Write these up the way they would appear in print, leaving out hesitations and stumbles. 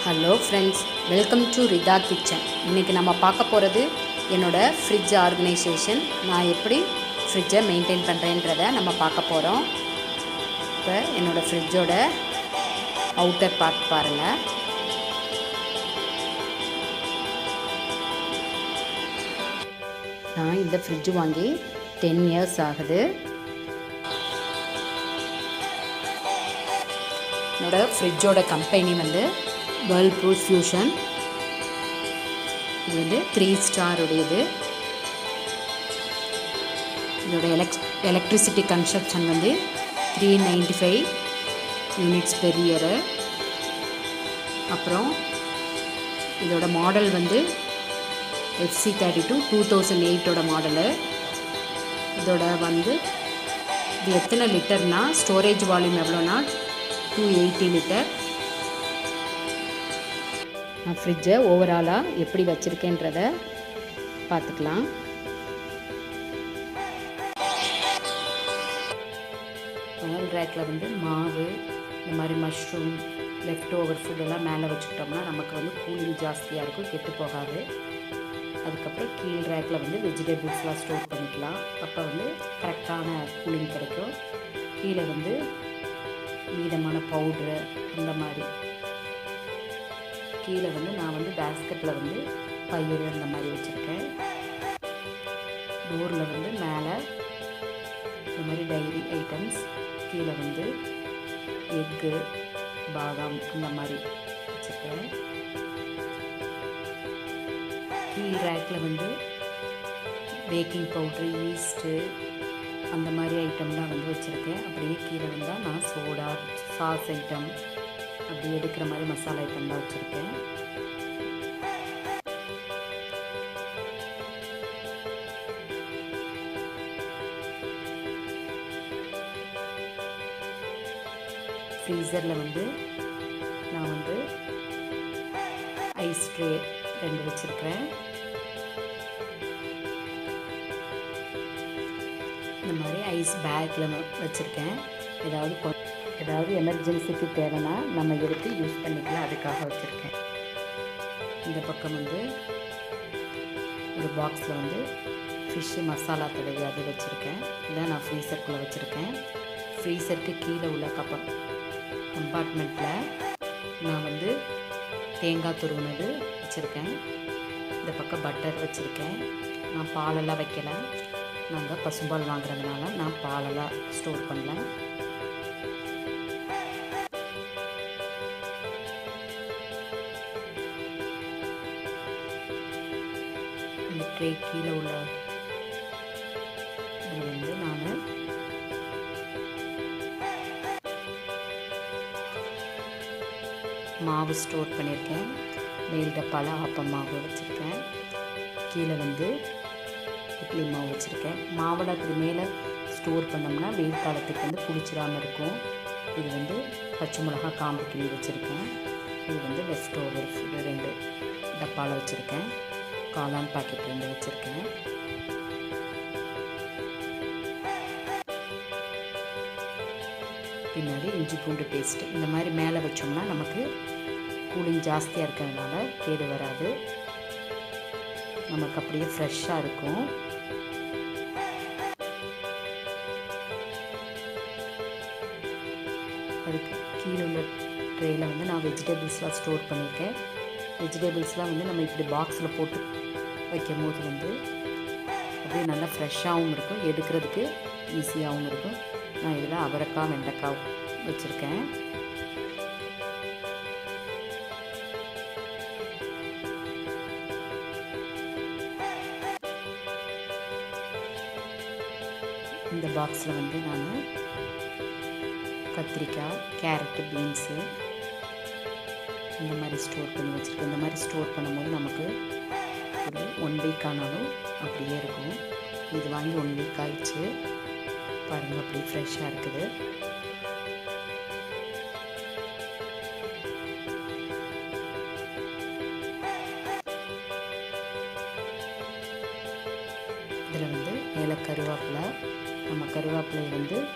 Hello friends, welcome to Rida kitchen. இன்றைக்கி நம்ம பார்க்க போகிறது என்னோடய ஃப்ரிட்ஜ் ஆர்கனைசேஷன். நான் எப்படி ஃப்ரிட்ஜை மெயின்டைன் பண்ணுறேன்றதை நம்ம பார்க்க போகிறோம். இப்போ என்னோடய ஃப்ரிட்ஜோட அவுட்டர் பார்ட் பாருங்கள். நான் இந்த ஃப்ரிட்ஜ் வாங்கி 10 இயர்ஸ் ஆகுது. என்னோடய ஃப்ரிட்ஜோட கம்பெனி வேர்ல்பூல் ஃபியூஷன். இது 3 ஸ்டார் உடையது. இதோட electricity consumption 395 units per year. அப்புறம் இதோட மாடல் FC32 2008 மாடலு. இதோட இது எத்தனை லிட்டர்னா, ஸ்டோரேஜ் வால்யூம் எவ்வளோனா 280 லிட்டர். நான் ஃப்ரிட்ஜை ஓவராலாக எப்படி வச்சுருக்கேன்றதை பார்த்துக்கலாம். மேல் ரேக்கில் மாவு, இந்த மாதிரி மஷ்ரூம், லெஃப்ட் ஓவர் ஃபுட்டெல்லாம் மேலே வச்சுக்கிட்டோம்னா நமக்கு கூலிங் ஜாஸ்தியாக இருக்கும், கெட்டு போகாது. அதுக்கப்புறம் கீழ் ரேக்கில் வெஜிடபிள்ஸ்லாம் ஸ்டோர் பண்ணிக்கலாம். அப்போ கரெக்டான கூலிங் கிடைக்கும். கீழே மீதமான பவுட்ரு அந்த மாதிரி. கீழே நான் பேஸ்கெட்டில் பயிர் அந்த மாதிரி வச்சுருக்கேன். டோரில் மேலே இந்த மாதிரி டைரி ஐட்டம்ஸ், கீழே எக்கு, பாதாம் அந்த மாதிரி வச்சுருக்கேன். கீழ் ரேக்கில் பேக்கிங் பவுட்ரு, ஈஸ்ட்டு அந்த மாதிரி ஐட்டம்லாம் வச்சுருக்கேன். அப்படியே கீழே நான் சோடா, சாஸ் ஐட்டம் அப்படி எடுக்கிற மாதிரி மசாலா ஐட்டம்லாம் வச்சுருக்கேன். ஃப்ரீசரில் நான் ஐஸ் ட்ரே 2 வச்சுருக்கேன். இந்த மாதிரி ஐஸ் பேக்கில் வச்சுருக்கேன். ஏதாவது எமர்ஜென்சிக்கு தேவைன்னா நம்ம எடுத்து யூஸ் பண்ணிக்கலாம், அதுக்காக வச்சுருக்கேன். இந்த பக்கம் ஒரு பாக்ஸில் ஃபிஷ்ஷு மசாலா தடவி அது வச்சுருக்கேன். இதை நான் ஃப்ரீசருக்குள்ளே வச்சுருக்கேன். ஃப்ரீசருக்கு கீழே உள்ள கம்பார்ட்மெண்ட்டில் நான் தேங்காய் துருவினது வச்சுருக்கேன். இந்த பக்கம் பட்டர் வச்சுருக்கேன். நான் பாலெல்லாம் வைக்கல, நாங்கள் பசும்பால் வாங்குறதுனால நான் பாலெல்லாம் ஸ்டோர் பண்ணல. இந்த ட்ரே கீழே உள்ள இது நான் மாவு ஸ்டோர் பண்ணியிருக்கேன். மேல் டப்பாவில் ஆப்பம் மாவு வச்சுருக்கேன். கீழே இட்லி மாவு வச்சுருக்கேன். மாவளத்துக்கு மேலே ஸ்டோர் பண்ணோம்னா வெயில் காலத்துக்கு புளிச்சிடாமல் இருக்கும். இது பச்சை மிளகா காம்பு கிளி வச்சுருக்கேன். இது லெஃப்ட் ஓவர் ஃபுட்டு 2 டப்பாவில் வச்சுருக்கேன். காளான் பாக்கெட் 2 வச்சுருக்கேன். பின்னாடி இஞ்சி பூண்டு பேஸ்ட்டு. இந்த மாதிரி மேலே வச்சோம்னா நமக்கு கூலிங் ஜாஸ்தியாக இருக்கிறதுனால கேடு வராது, நமக்கு அப்படியே ஃப்ரெஷ்ஷாக இருக்கும். அதுக்கு கீழே உள்ள ட்ரேயில் நான் வெஜிடபிள்ஸ்லாம் ஸ்டோர் பண்ணியிருக்கேன். வெஜிடபிள்ஸ்லாம் நம்ம இப்படி பாக்ஸில் போட்டு வைக்கும் போது அப்படியே நல்லா ஃப்ரெஷ்ஷாகவும் இருக்கும், எடுக்கிறதுக்கு ஈஸியாகவும் இருக்கும். நான் இதில் அவரைக்காய், வெண்டைக்காய் வச்சுருக்கேன். இந்த பாக்ஸில் நான் கத்திரிக்காய், கேரட்டு, பீன்ஸு இந்த மாதிரி ஸ்டோர் பண்ணி வச்சுருக்கேன். இந்த மாதிரி ஸ்டோர் பண்ணும்போது நமக்கு ஒரு 1 வீக் ஆனாலும் அப்படியே இருக்கும். இது வாங்கி 1 வீக் ஆயிடுச்சு பாருங்கள், அப்படி ஃப்ரெஷ்ஷாக இருக்குது. இதில் மேலே கருவேப்பிலை, நம்ம கருவேப்பிலை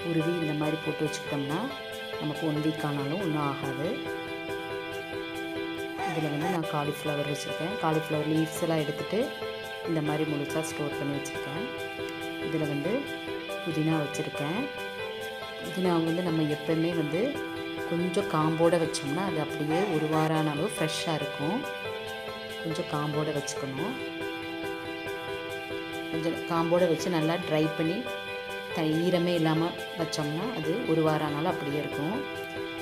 உருவி இந்த மாதிரி போட்டு வச்சுக்கிட்டோம்னா நமக்கு 1 வீக் ஆனாலும் ஒன்றும் ஆகாது. இதில் வந்து நான் காலிஃப்ளவர் வச்சுருக்கேன். காலிஃப்ளவர் லீவ்ஸ் எல்லாம் எடுத்துகிட்டு இந்த மாதிரி முழுசாக ஸ்டோர் பண்ணி வச்சுருக்கேன். இதில் வந்து புதினா வச்சுருக்கேன். புதினா வந்து நம்ம எப்போவுமே வந்து கொஞ்சம் காம்போடு வச்சோம்னா அது அப்படியே ஒரு வாரம் ஆனாலும் ஃப்ரெஷ்ஷாக இருக்கும். கொஞ்சம் காம்போடு வச்சுக்கணும். கொஞ்சம் காம்போடு வச்சு நல்லா ட்ரை பண்ணி ஈரமே இல்லாமல் வச்சோம்னா அது ஒரு வாரம் ஆனாலும் அப்படியே இருக்கும்.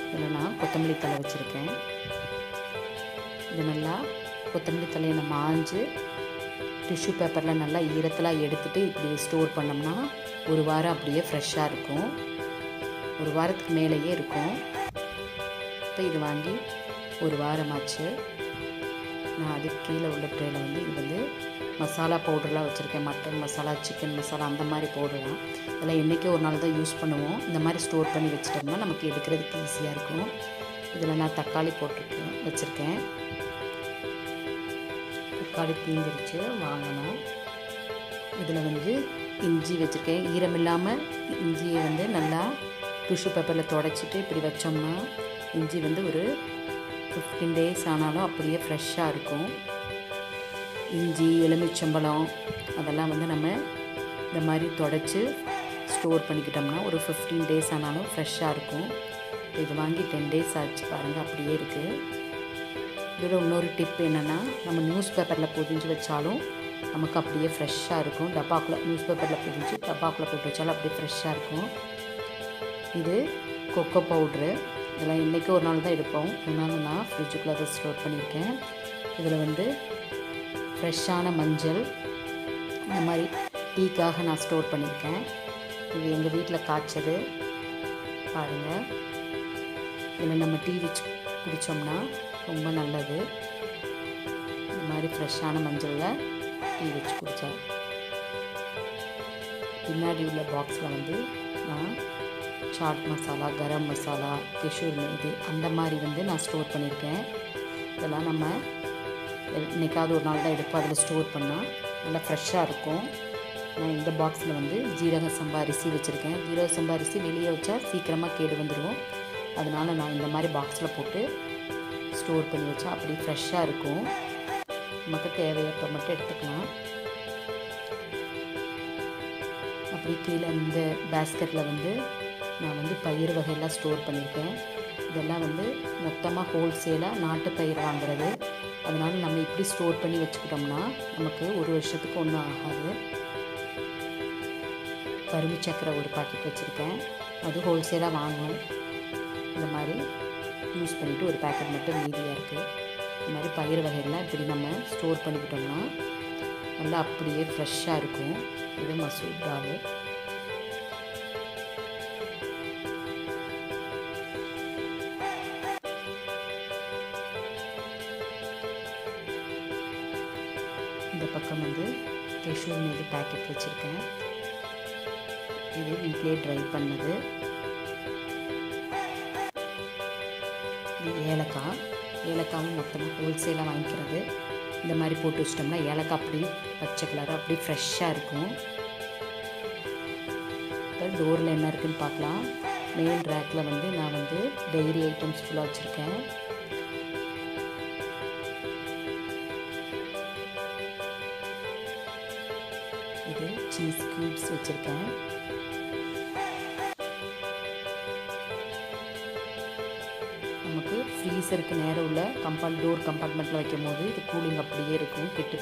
இதில் நான் கொத்தமல்லி தழை வச்சுருக்கேன். இது நல்லா கொத்தமல்லி தலையை நம்ம ஆஞ்சு டிஷ்யூ பேப்பரில் நல்லா ஈரத்தில் எடுத்துகிட்டு இப்படி ஸ்டோர் பண்ணோம்னா ஒரு வாரம் அப்படியே ஃப்ரெஷ்ஷாக இருக்கும். ஒரு வாரத்துக்கு மேலேயே இருக்கும். இப்போ இது வாங்கி ஒரு வாரமாச்சு. நான் அதுக்கு கீழே உள்ள ட்ரேயில் வந்து இது வந்து மசாலா பவுடர்லாம் வச்சுருக்கேன். மட்டன் மசாலா, சிக்கன் மசாலா அந்த மாதிரி பவுடர்லாம் இதெல்லாம் என்றைக்கே ஒரு நாள் தான் யூஸ் பண்ணுவோம். இந்த மாதிரி ஸ்டோர் பண்ணி வச்சிட்டோம்னா நமக்கு எடுக்கிறதுக்கு ஈஸியாக இருக்கும். இதில் நான் தக்காளி வச்சுருக்கேன். தக்காளி தீந்துருச்சு, வாங்கணும். இதில் வந்து இஞ்சி வச்சுருக்கேன். ஈரம் இல்லாமல் இஞ்சியை வந்து நல்லா டிஷ்யூ பேப்பரில் துடைச்சிட்டு இப்படி வச்சோம்னா இஞ்சி வந்து ஒரு 15 days ஆனாலும் அப்படியே ஃப்ரெஷ்ஷாக இருக்கும். இஞ்சி, எலுமிச்சம்பழம் அதெல்லாம் வந்து நம்ம இந்த மாதிரி துடைச்சி ஸ்டோர் பண்ணிக்கிட்டோம்னா ஒரு 15 days ஆனாலும் ஃப்ரெஷ்ஷாக இருக்கும். இது வாங்கி 10 days ஆச்சு பாருங்கள், அப்படியே இருக்குது. இதோட இன்னொரு டிப் என்னென்னா, நம்ம நியூஸ் பேப்பரில் பொதிஞ்சு வச்சாலும் நமக்கு அப்படியே ஃப்ரெஷ்ஷாக இருக்கும். டப்பாக்குள்ளே நியூஸ் பேப்பரில் பொதிஞ்சு டப்பாக்குள்ளே போட்டு வச்சாலும் அப்படியே ஃப்ரெஷ்ஷாக இருக்கும். இது கொக்கோ பவுட்ரு. இதெல்லாம் இன்றைக்கி ஒரு நாள் தான் எடுப்போம். அதனால நான் ஃப்ரிட்ஜுக்குள்ளே அதை ஸ்டோர் பண்ணியிருக்கேன். இதில் வந்து ஃப்ரெஷ்ஷான மஞ்சள் இந்த மாதிரி டீக்காக நான் ஸ்டோர் பண்ணியிருக்கேன். இது எங்கள் வீட்டில் காய்ச்சது பாருங்கள். இதில் நம்ம டீ வச்சு குடித்தோம்னா ரொம்ப நல்லது. இந்த மாதிரி ஃப்ரெஷ்ஷான மஞ்சளில் டீ வச்சு குடித்தா. பின்னாடி உள்ள பாக்ஸில் வந்து நான் சாட் மசாலா, கரம் மசாலா, கெஷூர் இது அந்த மாதிரி வந்து நான் ஸ்டோர் பண்ணியிருக்கேன். இதெல்லாம் நம்ம என்றைக்காவது ஒரு நாள் தான் எடுப்போம். அதில் ஸ்டோர் பண்ணால் நல்லா ஃப்ரெஷ்ஷாக இருக்கும். நான் இந்த பாக்ஸில் வந்து ஜீரக சம்பா அரிசி வச்சுருக்கேன். ஜீரக சம்பா அரிசி வெளியே வச்சா சீக்கிரமாக கேடு வந்துடும். அதனால் நான் இந்த மாதிரி பாக்ஸில் போட்டு ஸ்டோர் பண்ணி வச்சா அப்படி ஃப்ரெஷ்ஷாக இருக்கும். நமக்கு தேவையப்போ மட்டும் எடுத்துக்கலாம். அப்படி கீழே இந்த பேஸ்கெட்டில் வந்து நான் வந்து பயிர் வகையெல்லாம் ஸ்டோர் பண்ணியிருக்கேன். இதெல்லாம் வந்து மொத்தமாக ஹோல்சேலாக நாட்டு பயிர் வாங்குறது. அதனால் நம்ம இப்படி ஸ்டோர் பண்ணி வச்சுக்கிட்டோம்னா நமக்கு ஒரு வருஷத்துக்கு ஒன்றும் ஆகாது. கரும்பு சக்கரை ஒரு பாக்கெட் வச்சுருக்கேன். அது ஹோல்சேலாக வாங்கணும். இந்த மாதிரி யூஸ் பண்ணிவிட்டு ஒரு பேக்கெட் மட்டும் மீதியாக இருக்குது. இந்த மாதிரி பயிர் வகையெல்லாம் இப்படி நம்ம ஸ்டோர் பண்ணிக்கிட்டோம்னா நல்லா அப்படியே ஃப்ரெஷ்ஷாக இருக்கும். இது மசூர் தால். இந்த பக்கம் வந்து கெஷூர் மீது பேக்கெட் வச்சுருக்கேன். இது வீட்டிலே ட்ரை பண்ணது. இது ஏலக்காவும் மொத்தமாக ஹோல்சேலாக வாங்கிக்கிறது. இந்த மாதிரி போட்டு வச்சிட்டோம்னா ஏலக்காய் அப்படி பச்சை கலர் அப்படி ஃப்ரெஷ்ஷாக இருக்கும். இப்போ டோரில் என்ன இருக்குதுன்னு பார்க்கலாம். மெயின் ரேக்கில் வந்து நான் வந்து டைரி ஐட்டம்ஸ் ஃபுல்லாக வச்சுருக்கேன். இது சீஸ் க்யூப்ஸ் வச்சுருக்கேன். நமக்கு ஃப்ரீசருக்கு நேரம் உள்ள டோர் கம்பார்ட்மெண்ட்டில் வைக்கும் போது இது கூலிங் அப்படியே இருக்கும். கெட்டு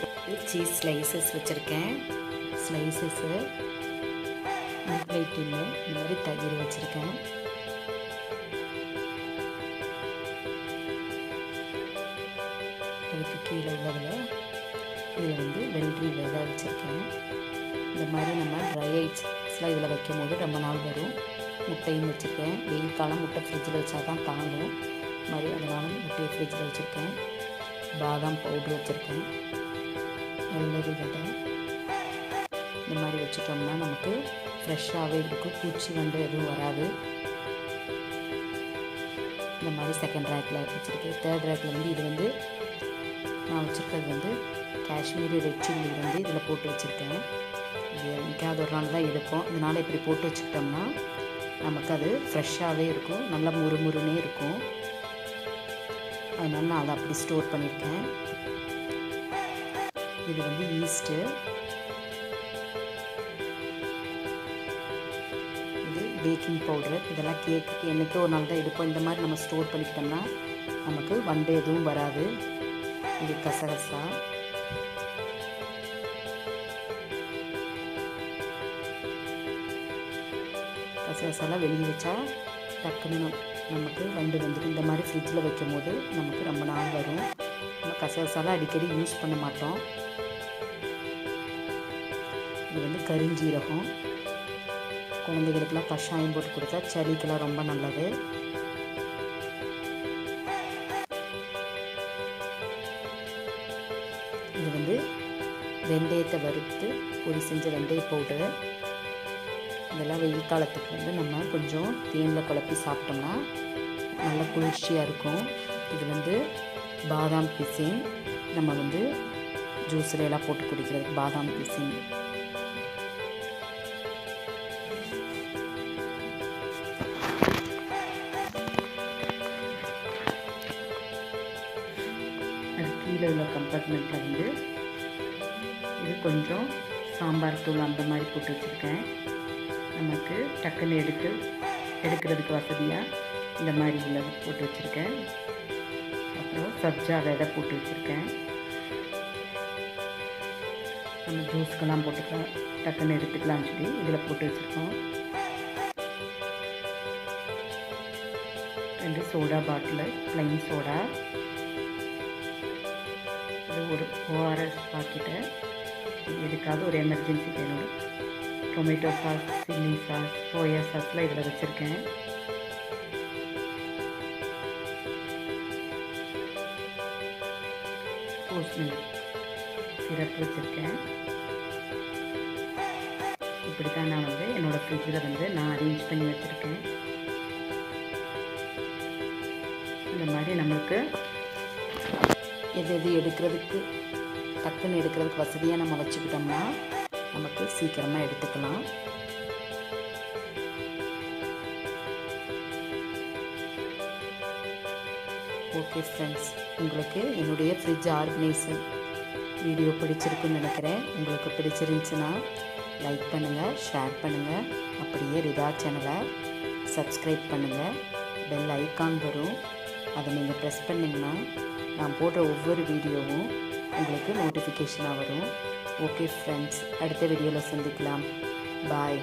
சீஸ் ஸ்லைசஸ் வச்சுருக்கேன். ஸ்லைசஸ்ஸு டின்னு இந்த மாதிரி தயிர் வச்சுருக்கேன். அதுக்கு கீழே உள்ளதில் இதில் வந்து வெள்ளரி விதை வச்சுருக்கேன். இந்த மாதிரி நம்ம ட்ரை ஐட்ஸ்லாம் இதில் வைக்கும் போது ரொம்ப நாள் வரும். முட்டையும் வச்சுருக்கேன். வெயில் காலம் முட்டை ஃப்ரிட்ஜில் வச்சா தான் தாங்கும் மாதிரி, அதனால முட்டையை ஃப்ரிட்ஜில் வச்சுருக்கேன். பாதாம் பவுட்ரு வச்சுருக்கேன். வெள்ளரி விதை இந்த மாதிரி வச்சுட்டோம்னா நமக்கு ஃப்ரெஷ்ஷாகவே இருக்கும். பூச்சி வந்து எதுவும் வராது. இந்த மாதிரி செகண்ட் ரேக்கில் வச்சுருக்கேன். தேர்ட் ரேக்கில் வந்து இது வந்து நான் வச்சுருக்கிறது வந்து காஷ்மீரி ரெட் சில்லி வந்து இதில் போட்டு வச்சுருக்கேன். இது எங்கேயாவது ஒரு நாள் தான் எடுப்போம். இதனால் இப்படி போட்டு வச்சுக்கிட்டோம்னா நமக்கு அது ஃப்ரெஷ்ஷாகவே இருக்கும். நல்லா முறுமுறுனே இருக்கும். அதனால் நான் அதை அப்படி ஸ்டோர் பண்ணியிருக்கேன். இது வந்து ஈஸ்ட்டு, இது பேக்கிங் பவுட்ரு. இதெல்லாம் கேக்குக்கு என்றைக்கோ ஒரு நாள் தான் எடுப்போம். இந்த மாதிரி நம்ம ஸ்டோர் பண்ணிக்கிட்டோம்னா நமக்கு வண்டு எதுவும் வராது. இது கசகசா, கசகசாலாம் வெளியே வச்சா டக்குன்னு நமக்கு வண்டு வந்துடும். இந்த மாதிரி ஃப்ரிட்ஜில் வைக்கும் போது நமக்கு ரொம்ப நாள் வரும். நம்ம கசகசாலாம் அடிக்கடி யூஸ் பண்ண மாட்டோம். இது வந்து கருஞ்சீரகம், குழந்தைகளுக்கெல்லாம் கஷாயம் போட்டு கொடுத்தா சளிக்கெல்லாம் ரொம்ப நல்லது. இது வந்து வெந்தயத்தை வறுத்து பொடி செஞ்ச வெந்தய பவுடரு. இதெல்லாம் வெயில் காலத்துக்கு வந்து நம்ம கொஞ்சம் தேனில் குழப்பி சாப்பிட்டோம்னா நல்ல குளிர்ச்சியாக இருக்கும். இது வந்து பாதாம் பிசின், நம்ம வந்து ஜூஸில் எல்லாம் போட்டு குடிக்கிறது பாதாம் பிசின். அது கீழே உள்ள கம்பார்ட்மெண்ட்டில் வந்து இது கொஞ்சம் சாம்பார் தூள் அந்த மாதிரி போட்டு வச்சுருக்கேன். நமக்கு டக்குன்னு எடுக்கிறதுக்கு வசதியாக இந்த மாதிரி உள்ளது போட்டு வச்சுருக்கேன். அப்புறம் சப்ஜா விதை போட்டு வச்சுருக்கேன். நம்ம ஜூஸ்க்கெல்லாம் போட்டுக்கலாம், டக்குன்னு எடுத்துக்கலாம்னு சொல்லி இதில் போட்டு வச்சுருக்கோம். 2 சோடா பாட்டில், ப்ளைன் சோடா. இது ஒரு ORS பாக்கெட்டு. எதுக்காக ஒரு எமர்ஜென்சி வேணும். Tomato sauce, chilli sauce, soya சாஸ்லாம் இதில் வச்சுருக்கேன். ரோஸ் மில்க் சிரப் வச்சுருக்கேன். இப்படி தான் நான் வந்து என்னோடய ஃப்ரிட்ஜில் வந்து நான் அரேஞ்ச் பண்ணி வச்சுருக்கேன். இந்த மாதிரி நம்மளுக்கு எது எடுக்கிறதுக்கு டக்குன்னு எடுக்கிறதுக்கு வசதியாக நம்ம வச்சுக்கிட்டோம்னா நமக்கு சீக்கிரமாக எடுத்துக்கலாம். ஓகே ஃப்ரெண்ட்ஸ், உங்களுக்கு என்னுடைய ஃப்ரிட்ஜ் ஆர்கனைசர் வீடியோ பிடிச்சிருக்குன்னு நினைக்கிறேன். உங்களுக்கு பிடிச்சிருந்துச்சுன்னா லைக் பண்ணுங்கள், ஷேர் பண்ணுங்கள். அப்படியே ரிதா சேனலை சப்ஸ்கிரைப் பண்ணுங்கள். பெல் ஐக்கான் வரும், அதை நீங்கள் ப்ரெஸ் பண்ணிங்கன்னா நான் போடுற ஒவ்வொரு வீடியோவும் உங்களுக்கு நோட்டிஃபிகேஷனாக வரும். ஓகே ஃப்ரெண்ட்ஸ், அடுத்த வீடியோவில் சந்திக்கலாம். பாய்.